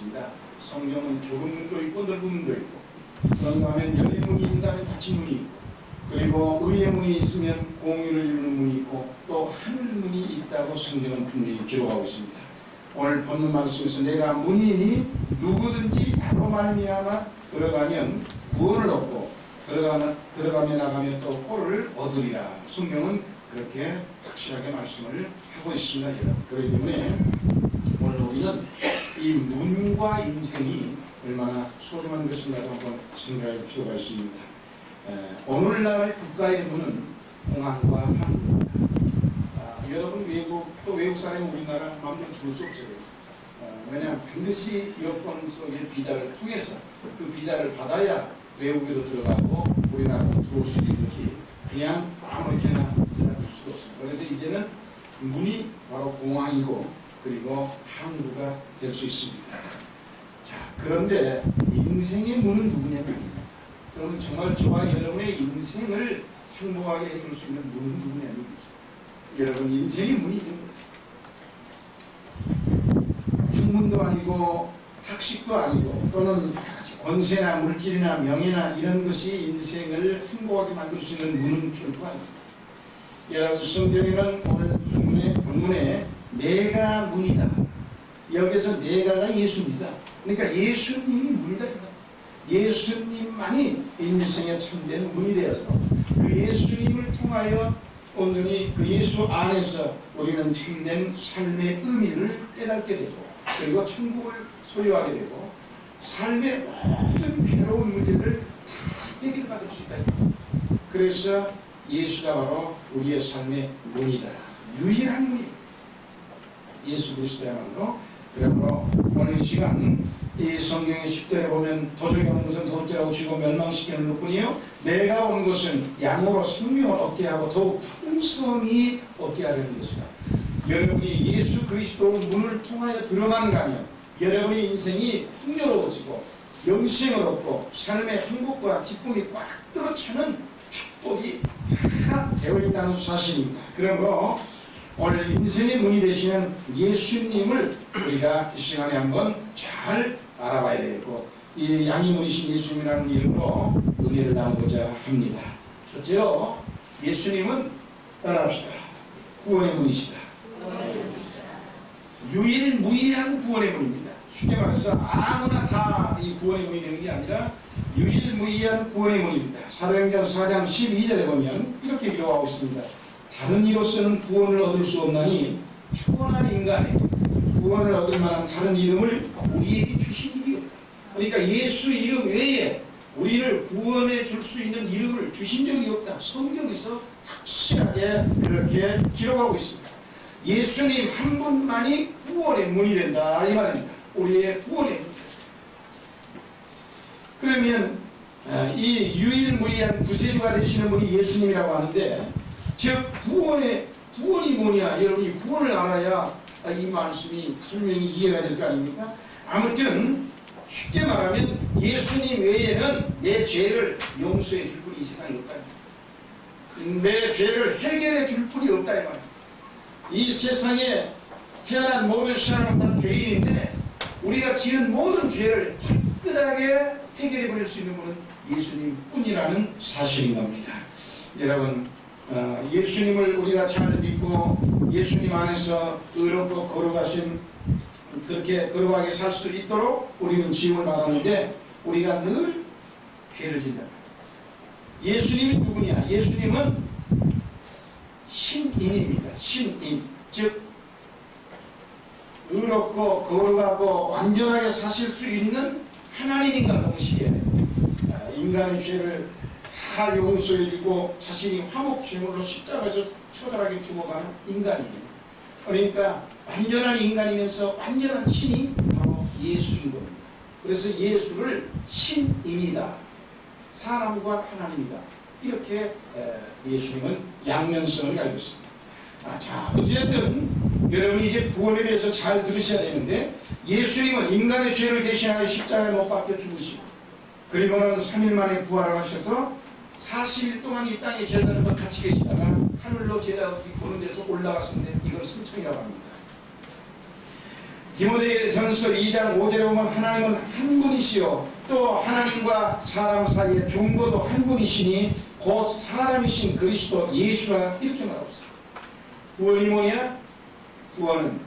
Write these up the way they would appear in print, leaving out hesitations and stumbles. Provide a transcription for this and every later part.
있습니다. 성경은 좁은 문도 있고 넓은 문도 있고, 그런가 하면 열린 문이 있다면 닫힌 문이 있고, 그리고 의의 문이 있으면 공의를 이루는 문이 있고, 또 하늘 문이 있다고 성경은 분명히 기록하고 있습니다. 오늘 본문 말씀에서 내가 문이니 누구든지 나로 말미암아 들어가면 구원을 얻고 들어가며 나가며 또 꼴을 얻으리라. 성경은 그렇게 확실하게 말씀을 하고 있습니다. 여러분. 그렇기 때문에 오늘 우리는 이 문과 인생이 얼마나 소중한 것인가를 한번 생각할 필요가 있습니다. 오늘날 국가의 문은 공항과 항구입니다. 여러분 또 외국 사람이 우리나라 마음대로 들을 수 없어요. 왜냐하면 반드시 여권 속의 비자를 통해서 그 비자를 받아야 외국에도 들어가고 우리나라로 들어올 수 있는 것이 그냥 아무렇게나 들어갈 수가 없습니다. 그래서 이제는 문이 바로 공항이고 그리고 항구가 될 수 있습니다. 자, 그런데 인생의 문은 누구냐면, 그러면 정말 저와 여러분의 인생을 행복하게 해줄 수 있는 문은 누구냐면, 여러분 인생의 문이 있는 거예요. 학문도 아니고 학식도 아니고 또는 권세나 물질이나 명예나 이런 것이 인생을 행복하게 만들 수 있는 문은 결코 아닙니다. 여러분 성경에는 오늘 본문에 내가 문이다. 여기서 내가가 예수입니다. 그러니까 예수님이 문이다. 예수님만이 인생의 참된 문이 되어서 그 예수님을 통하여 온전히 그 예수 안에서 우리는 참된 삶의 의미를 깨닫게 되고 그리고 천국을 소유하게 되고 삶의 모든 괴로운 문제를 다 해결받을 수 있다. 그래서 예수가 바로 우리의 삶의 문이다. 유일한 문이다. 예수 그리스도야말로. 그러므로 오늘 이 시간 이 성경의 10절에 보면 도적이 온 것은 도둑질하고 쥐고 멸망시키는 것뿐이요 내가 온 것은 양으로 생명을 얻게 하고 더욱 풍성히 얻게 하려는 것이다. 여러분이 예수 그리스도 문을 통하여 들어만 가면 여러분의 인생이 풍요로워지고 영생을 얻고 삶의 행복과 기쁨이 꽉 들어차는 축복이 다 되어 있다는 사실입니다. 그러므로 오늘 인생의 문이 되시는 예수님을 우리가 이 시간에 한번 잘 알아봐야 되고 이 양이 문이신 예수님이라는 이름으로 은혜를 나누고자 합니다. 첫째로 예수님은 따라합시다. 구원의 문이시다. 유일무이한 구원의 문입니다. 쉽게 말해서 아무나 다 이 구원의 문이 되는 게 아니라 유일무이한 구원의 문입니다. 사도행전 4장 12절에 보면 이렇게 기록하고 있습니다. 다른 이로서는 구원을 얻을 수 없나니 초원한 인간의 구원을 얻을 만한 다른 이름을 우리에게 주신 일이 없다. 그러니까 예수 이름 외에 우리를 구원해 줄 수 있는 이름을 주신 적이 없다. 성경에서 확실하게 그렇게 기록하고 있습니다. 예수님 한 분만이 구원의 문이 된다 이 말입니다. 우리의 구원의 문. 그러면 이 유일무이한 구세주가 되시는 분이 예수님이라고 하는데, 즉 구원이 뭐냐, 여러분 이 구원을 알아야 이 말씀이 설명이 이해가 될 거 아닙니까? 아무튼 쉽게 말하면 예수님 외에는 내 죄를 용서해 줄 분이 이 세상에 없다. 내 죄를 해결해 줄 분이 없다 이 말이야. 이 세상에 태어난 모든 사람은 다 죄인인데 우리가 지은 모든 죄를 깨끗하게 해결해 버릴 수 있는 분은 예수님 뿐이라는 사실인 겁니다. 여러분 예수님을 우리가 잘 믿고 예수님 안에서 의롭고 거룩하신 그렇게 거룩하게 살 수 있도록 우리는 지음을 받았는데 우리가 늘 죄를 짓는다. 예수님이 누구냐? 예수님은 신인입니다. 신인. 즉 의롭고 거룩하고 완전하게 사실 수 있는 하나님인가 동시에 인간의 죄를 다 용서해주고 자신이 화목제물로 십자가에서 처절하게 죽어가는 인간이에요. 그러니까 완전한 인간이면서 완전한 신이 바로 예수인 겁니다. 그래서 예수를 신인이다. 사람과 하나님이다. 이렇게 예수님은 양면성을 가지고 있습니다. 자, 어쨌든 여러분이 이제 구원에 대해서 잘 들으셔야 되는데 예수님은 인간의 죄를 대신하여 십자가에 못 박혀 죽으시고 그리고는 3일 만에 부활을 하셔서 40일 동안 이 땅에 제자들과 같이 계시다가 하늘로 제자 보는 데서 올라가셨는데 이걸 승천이라고 합니다. 디모데전서 2장 5절에 보면 하나님은 한 분이시요 또 하나님과 사람 사이의 중보도 한 분이시니 곧 사람이신 그리스도 예수라 이렇게 말하고 있습니다. 구원이 뭐냐? 구원은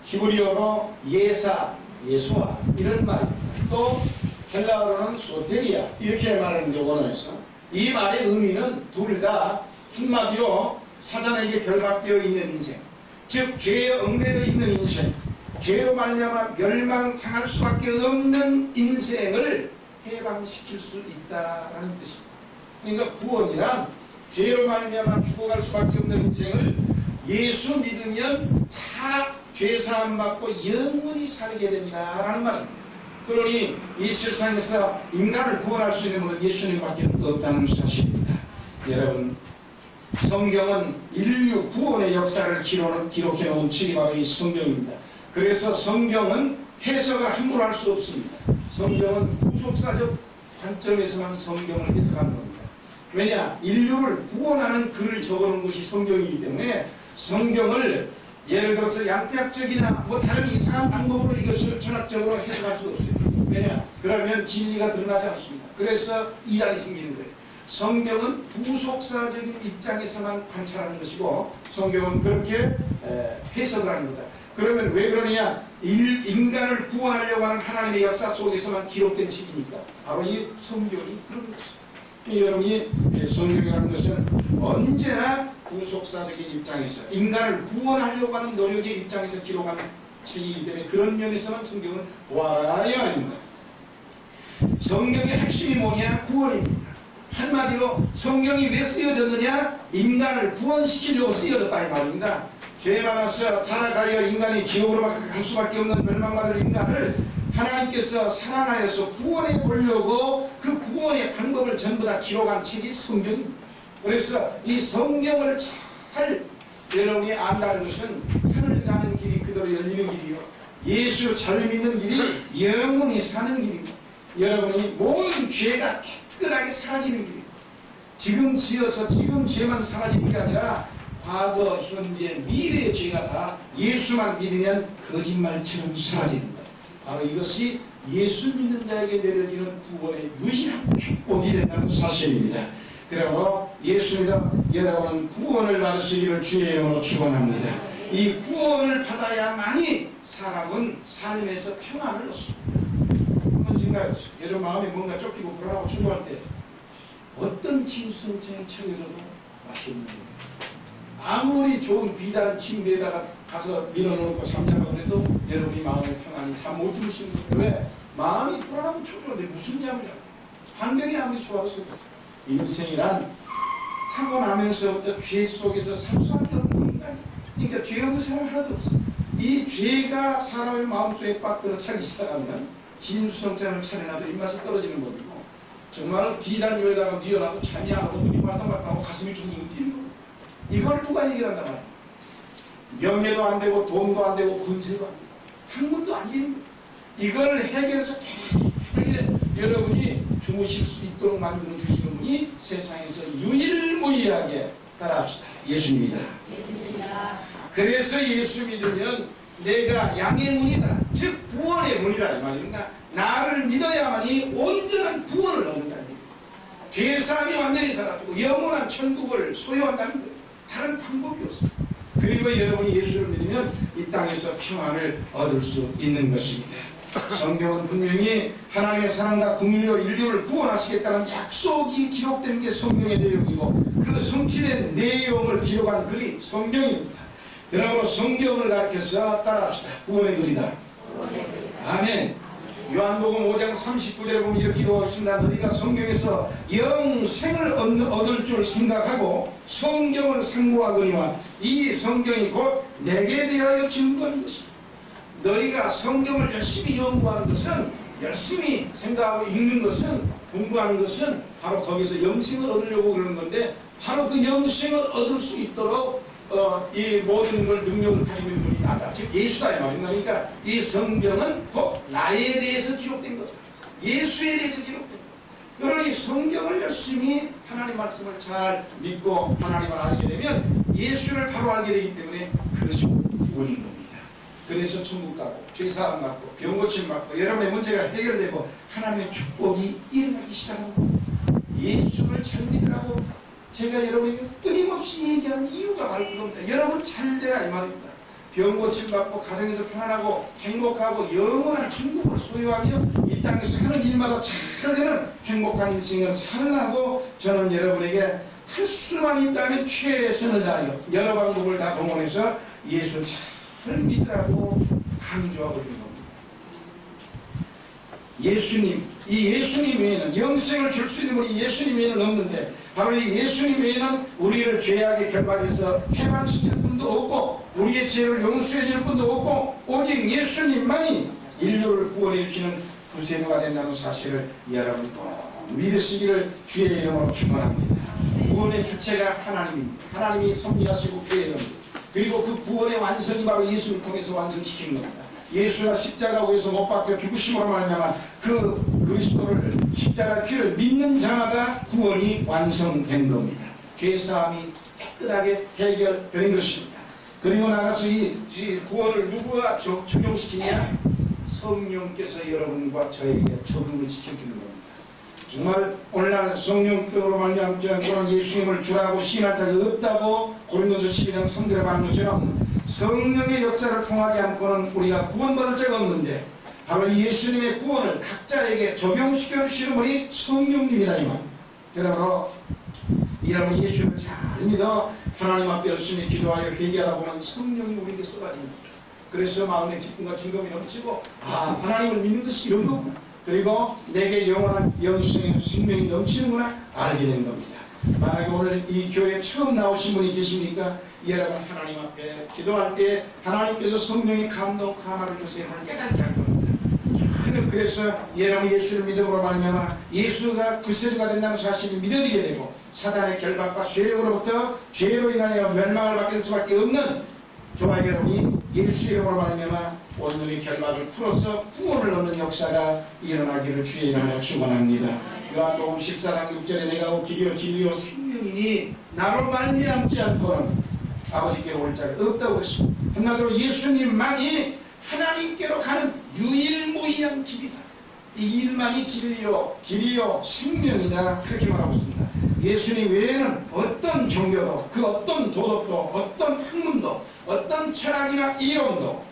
히브리어로 예수와 이런 말입니다. 또 헬라어로는 소테리아 이렇게 말하는 원어에서 이 말의 의미는 둘 다 한마디로 사단에게 결박되어 있는 인생, 즉 죄에 얽매여 있는 인생, 죄로 말미암아 멸망당할 수밖에 없는 인생을 해방시킬 수 있다라는 뜻입니다. 그러니까 구원이란 죄로 말미암아 죽어갈 수밖에 없는 인생을 예수 믿으면 다 죄사함 받고 영원히 살게 된다라는 말입니다. 그러니 이 세상에서 인간을 구원할 수 있는 분은 예수님밖에 없다는 사실입니다. 여러분, 성경은 인류 구원의 역사를 기록해 놓은 책이 바로 이 성경입니다. 그래서 성경은 해석을 함부로 할 수 없습니다. 성경은 구속사적 관점에서만 성경을 해석하는 겁니다. 왜냐? 인류를 구원하는 글을 적어놓은 것이 성경이기 때문에 성경을 예를 들어서 양태학적이나 뭐 다른 이상한 방법으로 이것을 철학적으로 해석할 수 없어요. 왜냐? 그러면 진리가 드러나지 않습니다. 그래서 이단이 생기는 거예요. 성경은 구속사적인 입장에서만 관찰하는 것이고 성경은 그렇게 해석을 하는 겁니다. 그러면 왜 그러느냐? 인간을 구원하려고 하는 하나님의 역사 속에서만 기록된 책이니까 바로 이 성경이 그런 것입니다. 여러분이 성경이라는 것은 언제나 구속사적인 입장에서 인간을 구원하려고 하는 노력의 입장에서 기록한 책이기 때문에 그런 면에서만 성경을 보아라 이 말입니다. 성경의 핵심이 뭐냐? 구원입니다. 한마디로 성경이 왜 쓰여졌느냐? 인간을 구원시키려고 쓰여졌다 이 말입니다. 죄에 많아서 타락하여 인간이 지옥으로 갈 수밖에 없는 멸망받을 인간을 하나님께서 사랑하여서 구원해 보려고 그 구원의 방법을 전부 다 기록한 책이 성경입니다. 그래서 이 성경을 잘 여러분이 안다는 것은 하늘 가는 길이 그대로 열리는 길이요, 예수 잘 믿는 길이 영원히 사는 길입니다. 여러분이 모든 죄가 깨끗하게 사라지는 길입니다. 지금 지어서 지금 죄만 사라지는 게 아니라 과거, 현재, 미래의 죄가 다 예수만 믿으면 거짓말처럼 사라집니다. 바로 이것이 예수 믿는 자에게 내려지는 구원의 유일한 축복이 된다는 사실입니다. 그리고 예수 믿어 여러분은 구원을 받을 수 있기를 주의 이름으로 축원합니다. 이 구원을 받아야만이 사람은 삶에서 평안을 얻습니다. 한번 생각해보세요. 여러분 마음이 뭔가 쫓기고 불안하고 초조할 때 어떤 진수성찬이 차려져도 맛있는 거예요. 아무리 좋은 비단 침대에다가 가서 밀어놓고 잠자라고 해도 여러분이 마음의 평안이 잠 못 주무시는 거예요. 왜? 마음이 불안하고 초조한데 무슨 잠을 자요? 환경이 아무리 좋아서 인생이란 타고나면서부터 죄 속에서 살 수밖에 없는 인간이에요. 그러니까 죄 없는 사람 하나도 없어요. 이 죄가 사람의 마음속에 빠뜨려 차기 시작하면 진수성찬을 차려놔도 입맛이 떨어지는 법이고 정말 비단 위에다가 뉘어놔도 잠이 안 오고 눈이 말랑말랑하고 가슴이 둥둥 뛰는 거예요. 이걸 누가 해결한단 말이에요? 명예도 안 되고 돈도 안 되고 권세도 안 되고 학문도 안 되는 거예요. 이걸 해결해서 여러분이 주무실 수 있도록 만들어 주시는 분이 세상에서 유일무이하게 따라합시다. 예수입니다. 그래서 예수 믿으면 내가 양의 문이다, 즉 구원의 문이다 이 말입니다. 나를 믿어야만이 온전한 구원을 얻는다는 얘기입니다. 죄사함이 완전히 사라지고 영원한 천국을 소유한다는 거예요. 다른 방법이 없습니다. 그리고 여러분이 예수를 믿으면 이 땅에서 평안을 얻을 수 있는 것입니다. 성경은 분명히 하나님의 사랑과 긍휼로 인류를 구원하시겠다는 약속이 기록된 게 성경의 내용이고 그 성취된 내용을 기록한 글이 성경입니다. 그러므로 성경을 가르쳐서 따라합시다. 구원의 글이다. 아멘. 요한복음 5장 39절에 보면 이렇게 기도하고 있습니다. 너희가 성경에서 영생을 얻을 줄 생각하고 성경을 상고하거니와 이 성경이 곧 내게 대하여 증거하는 것이다. 너희가 성경을 열심히 연구하는 것은, 열심히 생각하고 읽는 것은, 공부하는 것은 바로 거기서 영생을 얻으려고 그러는 건데 바로 그 영생을 얻을 수 있도록 이 모든 걸 능력을 가지고 있는 분이 나다. 즉 예수다 이 말입니다. 그러니까 이 성경은 곧 나에 대해서 기록된 거죠. 예수에 대해서 기록된 거죠. 그러니 성경을 열심히 하나님 말씀을 잘 믿고 하나님을 알게 되면 예수를 바로 알게 되기 때문에 그것이 구원인 겁니다. 그래서 천국 가고 죄사함 받고 병고침 받고 여러분의 문제가 해결되고 하나님의 축복이 일어나기 시작합니다. 예수를 잘 믿으라고 제가 여러분에게 끊임없이 얘기하는 이유가 바로 그겁니다. 여러분 잘 되라 이 말입니다. 병고침 받고 가정에서 편안하고 행복하고 영원한 천국을 소유하며 이 땅에서 하는 일마다 잘 되는 행복한 인생을 살라고 저는 여러분에게 할 수만 있다면 최선을 다하여 여러 방법을 다 동원해서 예수 잘 믿으라고 강조하고 있는 겁니다. 예수님, 이 예수님 외에는 영생을 줄 수 있는 분이 예수님 외에는 없는데 바로 이 예수님 외에는 우리를 죄악의 결박에서 해방시킬 분도 없고 우리의 죄를 용서해 줄 분도 없고 오직 예수님만이 인류를 구원해 주시는 구세주가 된다는 사실을 여러분 꼭 믿으시기를 주의 이름으로 축원합니다. 구원의 주체가 하나님입니다. 하나님이 섭리하시고 계획합니다. 그리고 그 구원의 완성이 바로 예수를 통해서 완성시키는 겁니다. 예수가 십자가 위에서 못 박혀 죽으심으로 말미암아 그 그리스도를 십자가 피를 믿는 자마다 구원이 완성된 겁니다. 죄사함이 깨끗하게 해결되는 것입니다. 그리고 나가서 이 구원을 누구가 적용시키냐? 성령께서 여러분과 저에게 적응을 시켜주는 겁니다. 정말 오늘날 성령으로 말미암지 않고는 예수님을 주라고 시인할 자가 없다고 고린도서 12장 3절에 말한 것처럼 성령의 역사를 통하지 않고는 우리가 구원받을 자가 없는데 바로 예수님의 구원을 각자에게 적용시켜 주시는 분이 성령님이다 이 말. 그러므로 여러분 예수를 잘 믿어 하나님 앞에 열심히 기도하여 회개하다 보면 성령이 우리에게 쏟아집니다. 그래서 마음의 기쁨과 즐거움이 넘치고 아 하나님을 믿는 것이 이런 거구나. 그리고 내게 영원한 영생의 생명이 넘치는구나 알게 되는 겁니다. 만약에 오늘 이 교회에 처음 나오신 분이 계십니까? 여러분 하나님 앞에 기도할 때 하나님께서 성령의 감동 감화를 주세요 깨닫게 할 겁니다. 그래서 여러분 예수를 믿음으로 말미암아 예수가 구세주가 된다는 사실이 믿어지게 되고 사단의 결박과 죄력으로부터 죄로 인하여 멸망을 받게 될 수밖에 없는 저와 여러분이 예수 이름으로 말미암아 온전히 결박을 풀어서 구원을 얻는 역사가 일어나기를 주의 이름으로 축원합니다. 요한복음 14장 6절에 내가 길이요 진리요 생명이니 나로 말미암지 않고는 아버지께로 올 자가 없다고 했습니다. 한마디로 예수님만이 하나님께로 가는 유일무이한 길이다. 이 일만이 진리요 길이요 생명이다 그렇게 말하고 있습니다. 예수님 외에는 어떤 종교도 그 어떤 도덕도 어떤 학문도 어떤 철학이나 이론도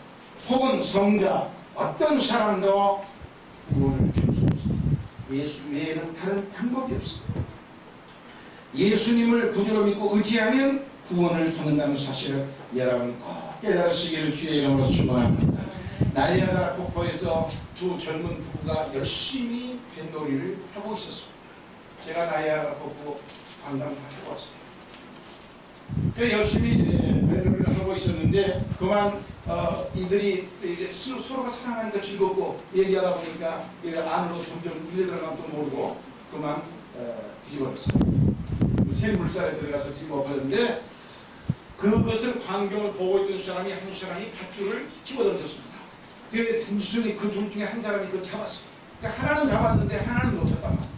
혹은 성자 어떤 사람도 구원을 줄 수 없습니다. 예수 외에는 다른 방법이 없습니다. 예수님을 구주로 믿고 의지하면 구원을 받는다는 사실을 여러분 꼭 깨달으시기를 주의 이름으로 축원합니다. 나이아가라 폭포에서 두 젊은 부부가 열심히 뱃놀이를 하고 있었습니다. 제가 나이아가라 폭포 관광을 하고 왔어요. 열심히 뱃놀이를 하고 있었는데 그만 이들이 서로가 사랑하니까 즐겁고 얘기하다 보니까 안으로 점점 밀려 들어가면 또 모르고 그만 뒤집어졌어요. 새 물살에 들어가서 뒤집어버렸는데 그것을 광경을 보고 있던 사람이 한 사람이 밧줄을 집어던졌습니다. 그 단순히 그 둘 중에 한 사람이 그걸 잡았어요. 그러니까 하나는 잡았는데 하나는 놓쳤단 말이에요.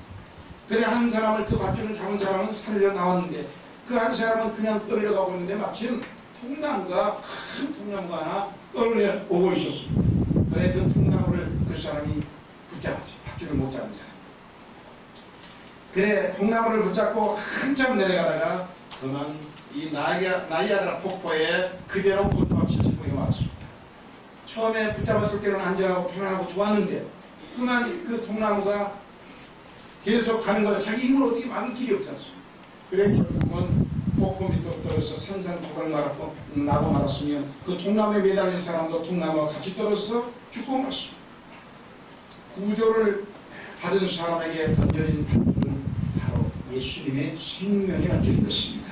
그래 한 사람을 그 밧줄을 잡은 사람은 살려 나왔는데 그 한 사람은 그냥 떨려가고 있는데 마침 통나무가 큰 통나무가 하나 떨려오고 있었습니다. 그래 그 통나무를 그 사람이 붙잡았어요. 밧줄을 못 잡은 사람. 그래 통나무를 붙잡고 한참 내려가다가 그만 이 나이아가라 폭포에 그대로 곤두박질 치고 말았습니다. 처음에 붙잡았을 때는 안전하고 편안하고 좋았는데 그만 그 통나무가 계속 가는 걸 자기 힘으로 어떻게 막은 길이 없지 않습니까? 그래 결국은 폭포 밑으로 떨어져서 산산조각 나고 말았으며 그 통나무에 매달린 사람도 통나무와 같이 떨어져서 죽고 말았습니다. 구조를 받은 사람에게 던져진 밧줄은 바로 예수님의 생명의 밧줄인 것입니다.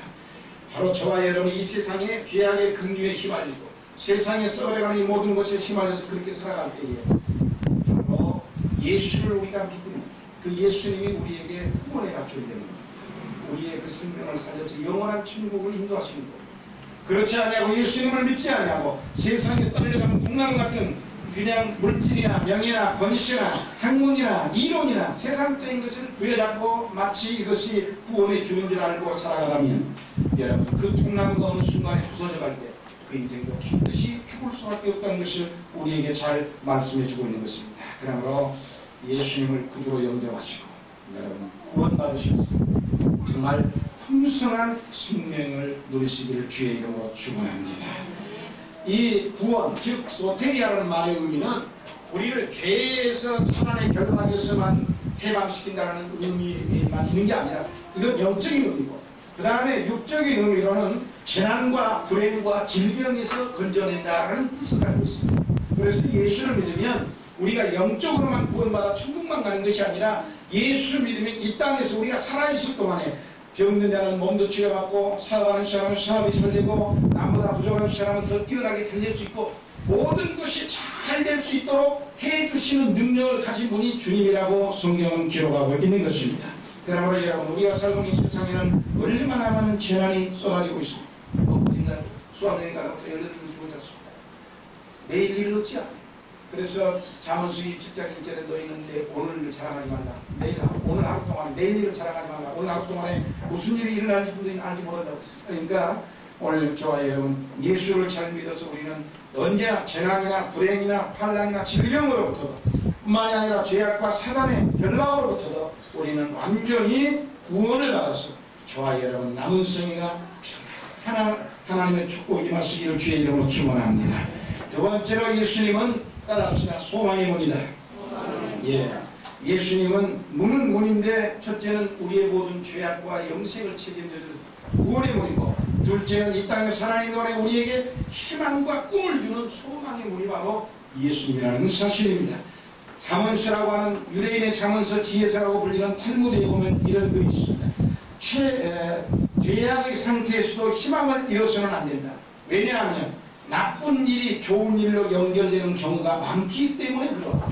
바로 저와 여러분이 이 세상의 죄악의 긍휼에 휘말리고 세상에 썩어가는 이 모든 것에 휘말려서 그렇게 살아갈 때에 바로 예수를 우리가 믿으면 그 예수님이 우리에게 구원의 밧줄이 되는 겁니다. 우리의 그 생명을 살려서 영원한 천국을 인도하시는 겁니다. 그렇지 않냐고 예수님을 믿지 않냐고 세상에 떨려가는 공나무 같은 그냥 물질이나 명예나 권세나 학문이나 이론이나 세상적인 것을 부여잡고 마치 이것이 구원의 주인 줄 알고 살아가다면 여러분 그 통나무가 어느 순간에 부서져 갈 때 그 인생도 깨끗이 죽을 수밖에 없다는 것을 우리에게 잘 말씀해주고 있는 것입니다. 그러므로 예수님을 구주로 영접하시고 여러분 구원받으셨습니다. 정말 풍성한 생명을 누리시기를 주의 이름으로 축원합니다. 이 구원, 즉 소테리아라는 말의 의미는 우리를 죄에서 사단의 결박에서만 해방시킨다는 의미만 있는 게 아니라 이건 영적인 의미고, 그 다음에 육적인 의미로는 재난과 불행과 질병에서 건져낸다는 뜻을 가지고 있습니다. 그래서 예수를 믿으면 우리가 영적으로만 구원받아 천국만 가는 것이 아니라 예수 믿으면 이 땅에서 우리가 살아있을 동안에 병든 자는 몸도 치료받고 사업하는 사람은 사업이 잘되고 남보다 부족한 사람은 더 뛰어나게 잘될 수 있고 모든 것이 잘 될 수 있도록 해주시는 능력을 가진 분이 주님이라고 성경은 기록하고 있는 것입니다. 그러므로 여러분 우리가 살고 있는 세상에는 얼마나 많은 재난이 쏟아지고 있습니다. 어딘가 수학여행 가서 18명 죽어졌습니다. 내일 일을 놓지 않아요. 그래서 자문수기 7장 1절에 너희는 내 오늘을 자랑하지 말라. 오늘 하루 동안에 내일 일을 자랑하지 말라. 오늘 하루 동안에 무슨 일이 일어날지 너희는 알지 못한다고 했습니다. 그러니까 오늘 저와 여러분 예수를 잘 믿어서 우리는 언제나 재난이나 불행이나 환난이나 질병으로부터 뿐만이 아니라 죄악과 사단의 결박으로부터도 우리는 완전히 구원을 받아서 저와 여러분 남은 생애가 하나님의 축복이 임하시기를 주의 이름으로 축원합니다. 두 번째로 예수님은 따라합시다. 소망의 문이다. 예수님은 문은 문인데 첫째는 우리의 모든 죄악과 영생을 책임져주는 구원의 문이고, 둘째는 이 땅에서 하나님 동안에 우리에게 희망과 꿈을 주는 소망의 문이 바로 예수님이라는 사실입니다. 잠언서라고 하는 유대인의 잠언서 지혜서라고 불리는 탈무드에 보면 이런 글이 있습니다. 죄악의 상태에서도 희망을 잃어서는 안 된다. 왜냐하면 나쁜 일이 좋은 일로 연결되는 경우가 많기 때문에 그렇다.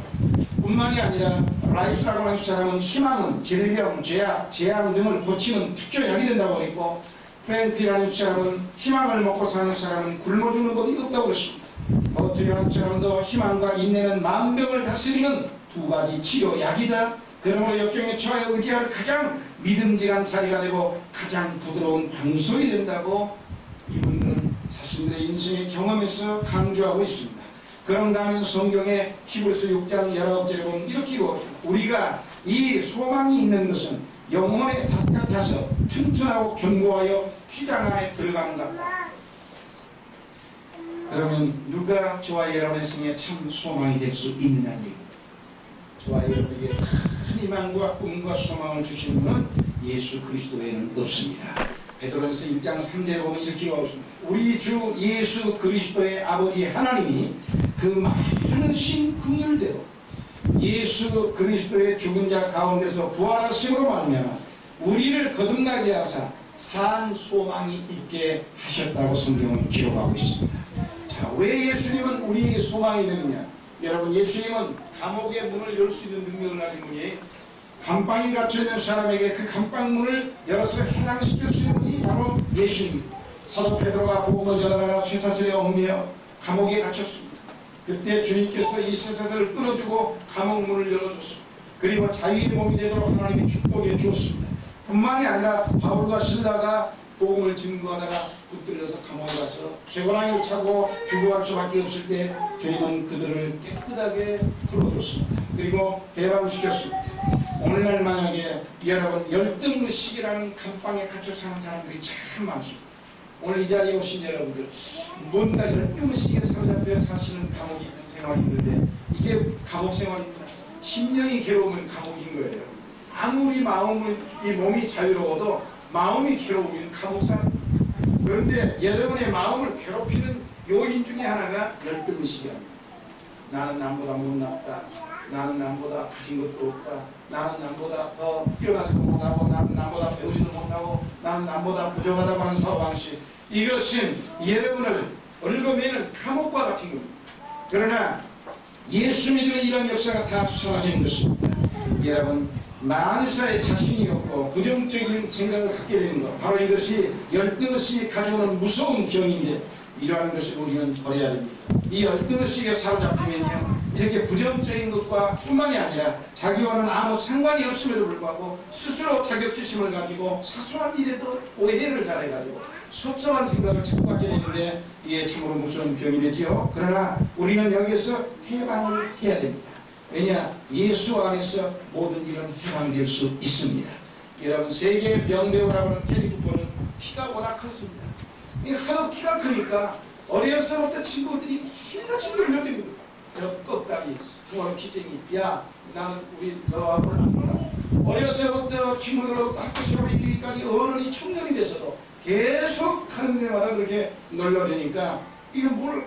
뿐만이 아니라 라이스라고 하는 사람은 희망은 질병, 죄악, 재앙 등을 고치는 특효약이 된다고 했고, 프랭크라는 사람은 희망을 먹고 사는 사람은 굶어 죽는 법이 없다고 그랬습니다. 머트리라는 사람도 희망과 인내는 만병을 다스리는 두 가지 치료약이다. 그러므로 역경에 처해 의지할 가장 믿음직한 자리가 되고 가장 부드러운 방석이 된다고 이분들은 자신들의 인생의 경험에서 강조하고 있습니다. 그런가 하면 성경의 히브리서 6장 19절에 보면 이렇게 이루어집니다. 우리가 이 소망이 있는 것은 영혼의 닭 같아서 튼튼하고 견고하여 휘장 안에 들어가는 것다. 그러면 누가 저와 여러분의 생에 참 소망이 될 수 있느냐는 얘기입니다. 저와 여러분에게 큰 희망과 꿈과 소망을 주시는 분은 예수 그리스도 외에는 없습니다. 베드로전서 1장 3절에 보면 이렇게 나오십니다. 우리 주 예수 그리스도의 아버지 하나님이 그 많으신 긍휼대로 예수 그리스도의 죽은 자 가운데서 부활하심으로 말미암아 우리를 거듭나게 하사 산 소망이 있게 하셨다고 성경은 기록하고 있습니다. 자, 왜 예수님은 우리에게 소망이 되느냐? 여러분, 예수님은 감옥의 문을 열 수 있는 능력을 가진 분이 감방에 갇혀있는 사람에게 그 감방문을 열어서 해방시킬 수 있는 분이 바로 예수님입니다. 사도 베드로가 복음을 전하다가 쇠사슬에 얽매여 감옥에 갇혔습니다. 그때 주님께서 이 쇠사슬을 끊어주고 감옥문을 열어줬습니다. 그리고 자유의 몸이 되도록 하나님이 축복해 주었습니다. 뿐만이 아니라 바울과 실라가 복음을 증거하다가 붙들려서 감옥에 가서 쇠고랑이를 차고 죽어갈 수밖에 없을 때 주님은 그들을 깨끗하게 풀어줬습니다. 그리고 해방시켰습니다. 오늘날 만약에 여러분 열등의식이라는 감방에 갇혀 사는 사람들이 참 많습니다. 오늘 이 자리에 오신 여러분들 뭔가 열등의식에 사로잡혀 사시는 감옥이 생활이 있는데 이게 감옥 생활입니다. 심령이 괴로우면 감옥인 거예요. 아무리 이 몸이 자유로워도 마음이 괴로우면 감옥사는. 그런데 여러분의 마음을 괴롭히는 요인 중에 하나가 열등의식이랍니다. 나는 남보다 못났다. 나는 남보다 가진 것도 없다. 나는 남보다 더 뛰어나지도 못하고, 나는 남보다 배우지도 못하고, 나는 남보다 부족하다고 하는 사고방식. 이것은 여러분을 얽어매는 감옥과 같은 겁니다. 그러나 예수 믿으면 이런 역사가 다 사라지는 것입니다. 여러분, 만사에 자신이 없고 부정적인 생각을 갖게 되는 것, 바로 이것이 열등의식이 가져오는 무서운 병인데 이러한 것을 우리는 버려야 됩니다. 이 열등의식에 사로잡히면요 이렇게 부정적인 것과 뿐만이 아니라 자기와는 아무 상관이 없음에도 불구하고 스스로 자격지심을 가지고 사소한 일에도 오해를 잘해가지고 속상한 생각을 자꾸 갖게 되는데 이게 참으로 무서운 병이 되지요. 그러나 우리는 여기에서 해방을 해야 됩니다. 왜냐? 예수 안에서 모든 일은 해방될 수 있습니다. 여러분, 세계 명배우라고 하는 테리 쿠퍼는 키가 워낙 컸습니다. 하도 키가 크니까 어려서부터 친구들이 힘같이 놀려드리는 거예요. 저 껍다리, 그거는 키쟁이. 야, 나는 우리 너하고 안 놀아. 어려서부터 친구들하고 학교 생활에 이르기까지 어른이 청년이 돼서도 계속 하는 데마다 그렇게 놀려대니까 이건 뭘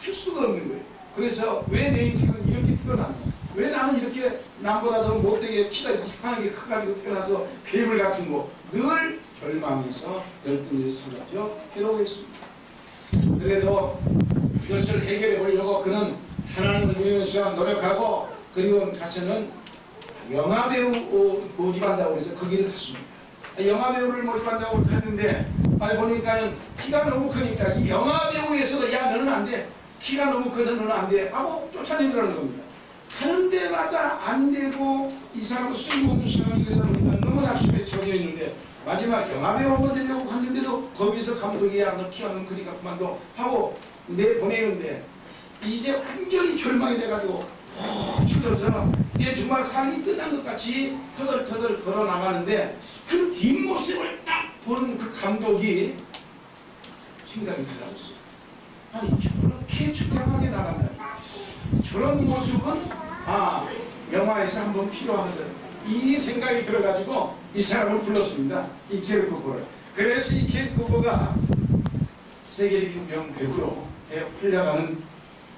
할 수가 없는 거예요. 그래서 왜 내 인생은 이렇게 태어났나? 왜 나는 이렇게 남보다 더 못되게 키가 이상하게 커가지고 태어나서 괴물 같은 거 늘 절망해서 열등을 사라져 괴로워했습니다. 그래도 이것을 해결해 보려고 그는 하나님을 위해서 노력하고 그리고 가서는 영화배우 모집한다고 해서 거기를 갔습니다. 영화배우를 모집한다고 갔는데 보니까 키가 너무 크니까 이 영화배우에서도 야 너는 안 돼. 키가 너무 커서 너는 안 돼. 하고 쫓아내더라는 겁니다. 가는 데마다 안 되고 이 사람도 쓸모없는 사람이 그러다 보니까 너무 낙심에 처져 있는데 마지막 영화배우 한번 되려고 갔는데도 거기서 감독이 야 너 키가 너무 크니까 그만둬 하고 내보내는데 이제 완전히 절망이 돼가지고 쳐져서 이제 정말 삶이 끝난 것 같이 터덜터덜 걸어 나가는데 그 뒷모습을 딱 보는 그 감독이 생각이 달라졌어요. 아니 저렇게 처량하게 나간다. 저런 모습은 영화에서 한번 필요하거든. 이 생각이 들어가지고 이 사람을 불렀습니다. 이 케리 쿠퍼를. 그래서 이 케리 쿠퍼가 세계적인 명배우로 흘러가는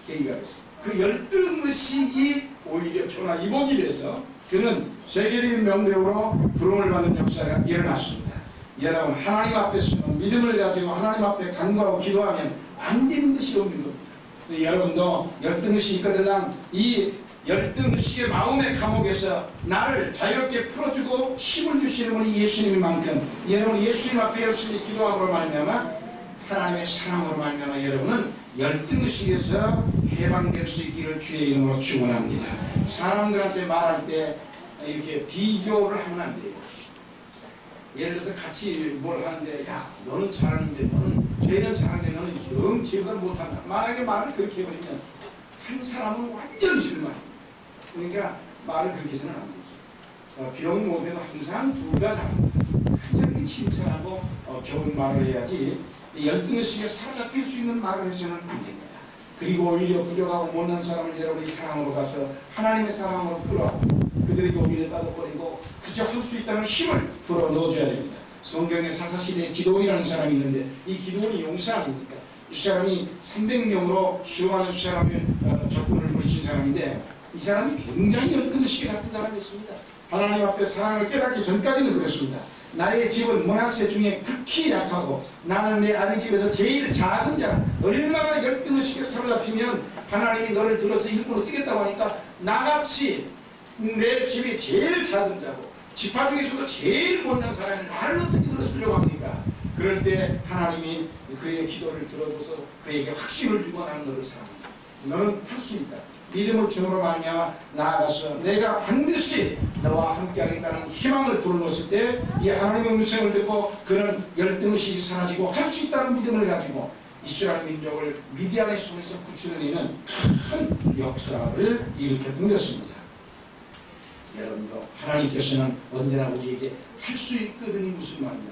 계기가 있어요. 그 열등의식이 오히려 전화 이복이 돼서 그는 세계적인 명배우로 부름을 받는 역사가 일어났습니다. 여러분, 하나님 앞에서는 믿음을 가지고 하나님 앞에 간구하고 기도하면 안 되는 것이 없는 겁니다. 여러분도 열등의식이 있거든. 이 열등의식의 마음의 감옥에서 나를 자유롭게 풀어주고 힘을 주시는 분이 예수님인 만큼 여러분 예수님 앞에 열심히 기도함으로 말미암아 하나님의 사랑으로 말미암아 여러분은 열등의식에서 해방될 수 있기를 주의 이름으로 축원합니다. 사람들한테 말할 때 이렇게 비교를 하면 안 돼요. 예를 들어서 같이 뭘 하는데 야 너는 잘하는데 너는 쟤는 잘하는데 너는 영 제가 못한다. 만약에 말을 그렇게 해버리면 한 사람은 완전히 실망해요. 그러니까 말을 그렇게 해서는 안 되죠. 비록 못해도 항상 둘 다 잘합니다. 항상 칭찬하고 좋은 말을 해야지 열등의식에 사로잡힐 수 있는 말을 해서는 안 됩니다. 그리고 오히려 부족하고 못난 사람을 여러분이 사랑으로 가서 하나님의 사랑으로 끌어하고 그들에게 오히려 따뜻거리고 그저 할 수 있다는 힘을 불어 넣어줘야 됩니다. 성경에 사사시대에 기도원이라는 사람이 있는데 이 기도원이 용사 아닙니까? 이 사람이 300명으로 수많은 사람의 적군을 물리친 사람인데 이 사람이 굉장히 열등의식에 잡힌 사람이었습니다. 하나님 앞에 사랑을 깨닫기 전까지는 그랬습니다. 나의 집은 므낫세 중에 극히 약하고 나는 내 아내 집에서 제일 작은 자. 얼마나 열등의식에 사로잡히면 하나님이 너를 들어서 일부러 쓰겠다고 하니까 나같이 내 집이 제일 작은 자고 지파 중에서도 제일 못난 사람이 나를 어떻게 들어쓰려고 합니까? 그럴 때 하나님이 그의 기도를 들어줘서 그에게 확신을 주고 나는 너를 사랑한다. 너는 할 수 있다. 믿음을 주므로 말미암아 나아가서 내가 반드시 너와 함께하겠다는 희망을 불어넣었을 때 이 하나님의 음성을 듣고 그는 열등의식이 사라지고 할 수 있다는 믿음을 가지고 이스라엘 민족을 미디안의 손에서 구출해내는 큰 역사를 일으켜 것입니다. 여러분도 하나님께서는 언제나 우리에게 할 수 있거든이 무슨 말이냐.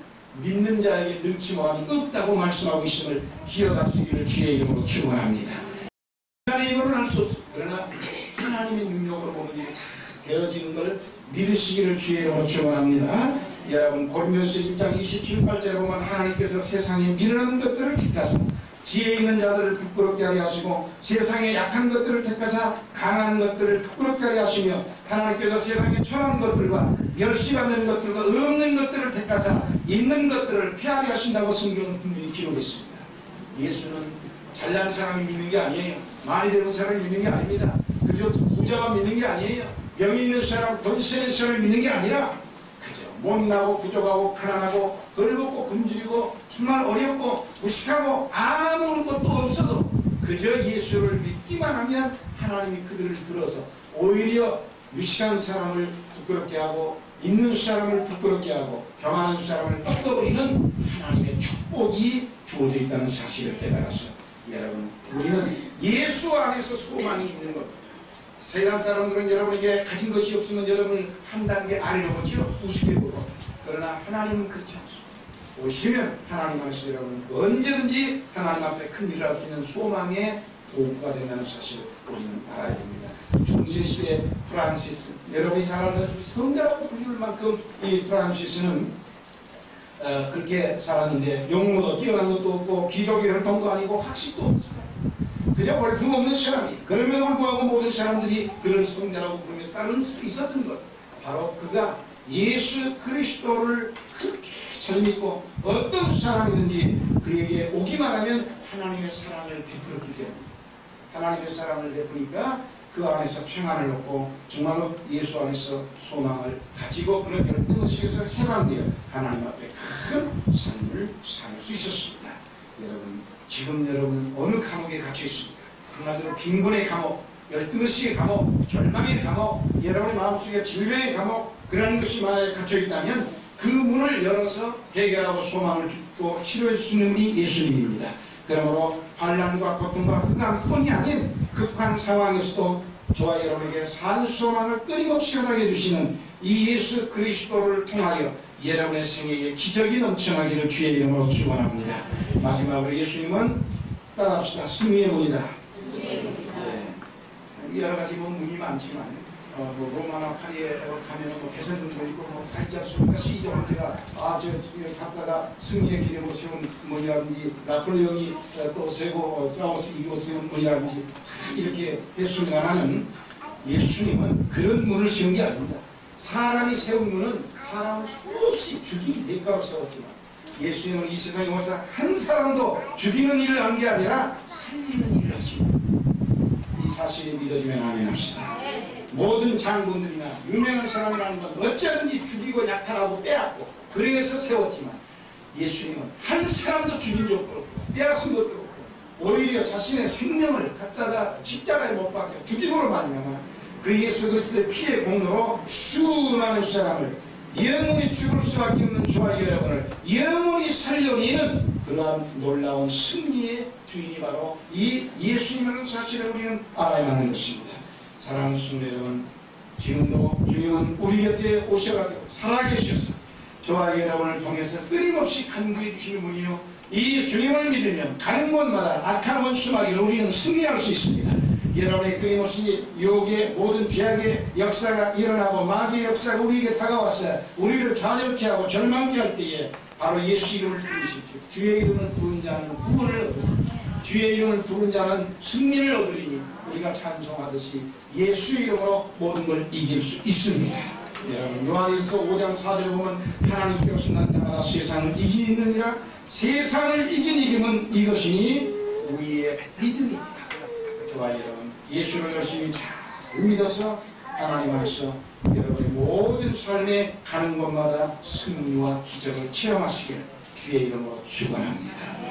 믿는 자에게 능치 뭐함이 없다고 말씀하고 있음을 기억하시기를 주의 이름으로 축원합니다. 인간의 힘으로는 할 수 없어. 그러나 하나님의 능력으로 모든 일이 다 되어지는 것을 믿으시기를 주의 이름으로 축원합니다. 여러분 고린도전서 1장 27절에 보면 하나님께서 세상에 미련한 것들을 택하사 지혜 있는 자들을 부끄럽게 하게 하시고 세상에 약한 것들을 택하사 강한 것들을 부끄럽게 하게 하시며 하나님께서 세상에 천한 것들과 멸시받는 것들과 없는 것들을 택하사 있는 것들을 폐하게 하신다고 성경은 분명히 기록했습니다. 예수는 잘난 사람이 믿는 게 아니에요. 많이 되는 사람이 믿는 게 아닙니다. 그저 부자가 믿는 게 아니에요. 명이 있는 사람, 권세 있는 사람이 믿는 게 아니라 그저 못나고 부족하고 가난하고 헐벗고 굶주리고 정말 어렵고 무식하고 아무 것도 없어도 그저 예수를 믿기만 하면 하나님이 그들을 들어서 오히려 무식한 사람을 부끄럽게 하고 있는 사람을 부끄럽게 하고 교만한 사람을 꺾어버리는 하나님의 축복이 주어져 있다는 사실을 깨달아서 여러분, 우리는 예수 안에서 소망이 있는 겁니다. 세상 사람들은 여러분에게 가진 것이 없으면 여러분을 한 단계 아래로 보지요, 우습게 보고. 그러나 하나님은 그렇지 않습니다. 오시면 하나님 안에서 여러분 언제든지 하나님 앞에 큰 일을 할 수 있는 소망의 도구가 된다는 사실을 우리는 알아야 됩니다. 중세시대 프란시스, 여러분이 잘 아는 성자라고 불릴 만큼 이 프란시스는 그렇게 살았는데 용모도 뛰어난 것도 없고 기적의 혈통도 아니고 학식도 없어요. 그저 볼품없는 사람이. 그럼에도 불구하고 모든 사람들이 그를 성자라고 부르며 따를 수 있었던 것, 바로 그가 예수 그리스도를 그렇게 잘 믿고 어떤 사람이든지 그에게 오기만 하면 하나님의 사랑을 베풀었기 때문에, 하나님의 사랑을 베푸니까 그 안에서 평안을 얻고 정말로 예수 안에서 소망을 가지고 그런 열등의식에서 해방되어 하나님 앞에 큰 삶을 살 수 있었습니다. 여러분, 지금 여러분 어느 감옥에 갇혀 있습니까? 한마디로 빈곤의 감옥, 열등의식의 감옥, 절망의 감옥, 여러분의 마음속에 질병의 감옥, 그런 것이 만약에 갇혀 있다면 그 문을 열어서 해결하고 소망을 주고 치료해 주시는 분이 예수님입니다. 그러므로 환난과 고통과 흑암뿐이 아닌 급한 상황에서도 저와 여러분에게 산 소망을 끊임없이 허락해 해주시는 이 예수 그리스도를 통하여 여러분의 생애에 기적이 넘쳐나기를 주의 이름으로 축원합니다. 마지막으로 예수님은 따라합시다. 승리의 문이다. 여러 가지 문이 많지만 로마나 파리에 가면은 개선등도 있고 다 있지 않습니까? 시정을 제가 갔다가 승리의 기름으로 세운 문이라든지 나폴레옹이 또 세고 싸워서 이기고 세운 문이라든지 이렇게 했습니다마는 예수님은 그런 문을 세운 게 아닙니다. 사람이 세운 문은 사람을 수없이 죽인 대가로 세웠지만 예수님은 이 세상에 오셔서 한 사람도 죽이는 일을 한 게 아니라 살리는 일을 하십니다. 이 사실이 믿어지면 아멘합시다. 모든 장군들이나 유명한 사람이라는 건 어쩌든지 죽이고 약탈하고 빼앗고 그래서 세웠지만 예수님은 한 사람도 죽인 적도 없고 빼앗은 것도 없고 오히려 자신의 생명을 갖다가 십자가에 못 박혀 죽임으로 말미암아 그 예수 그리스도의 피의 공로로 수많은 사람을 영원히 죽을 수밖에 없는 저와 여러분을 영원히 살려내는 그러한 놀라운 승리의 주인이 바로 이 예수님이라는 사실을 우리는 알아야 하는 것입니다. 사랑하는 성도 여러분, 지금도 주님은 우리 곁에 오셔가지고 살아계셔서 저와 여러분을 통해서 끊임없이 간구해 주시는 분이요, 이 주님을 믿으면 가는 곳마다 악한 원수마귀를 우리는 승리할 수 있습니다. 여러분의 끊임없이 유혹의 모든 죄악의 역사가 일어나고 마귀의 역사가 우리에게 다가와서 우리를 좌절케 하고 절망케 할 때에 바로 예수 이름을 부르십시오. 주의 이름을 부른 자는 구원을 얻으리니 주의 이름을 부른 자는 승리를 얻으리니 우리가 찬송하듯이 예수 이름으로 모든 걸 이길 수 있습니다. 여러분, 요한일서 5장 4절 보면 하나님께서 난 자마다 세상을 이기느니라. 세상을 이긴 이김은 이것이니 우리의 믿음이니라. 저와 여러분, 예수를 열심히 잘 믿어서 하나님 안에서 여러분의 모든 삶에 가는 곳마다 승리와 기적을 체험하시길 주의 이름으로 축원합니다.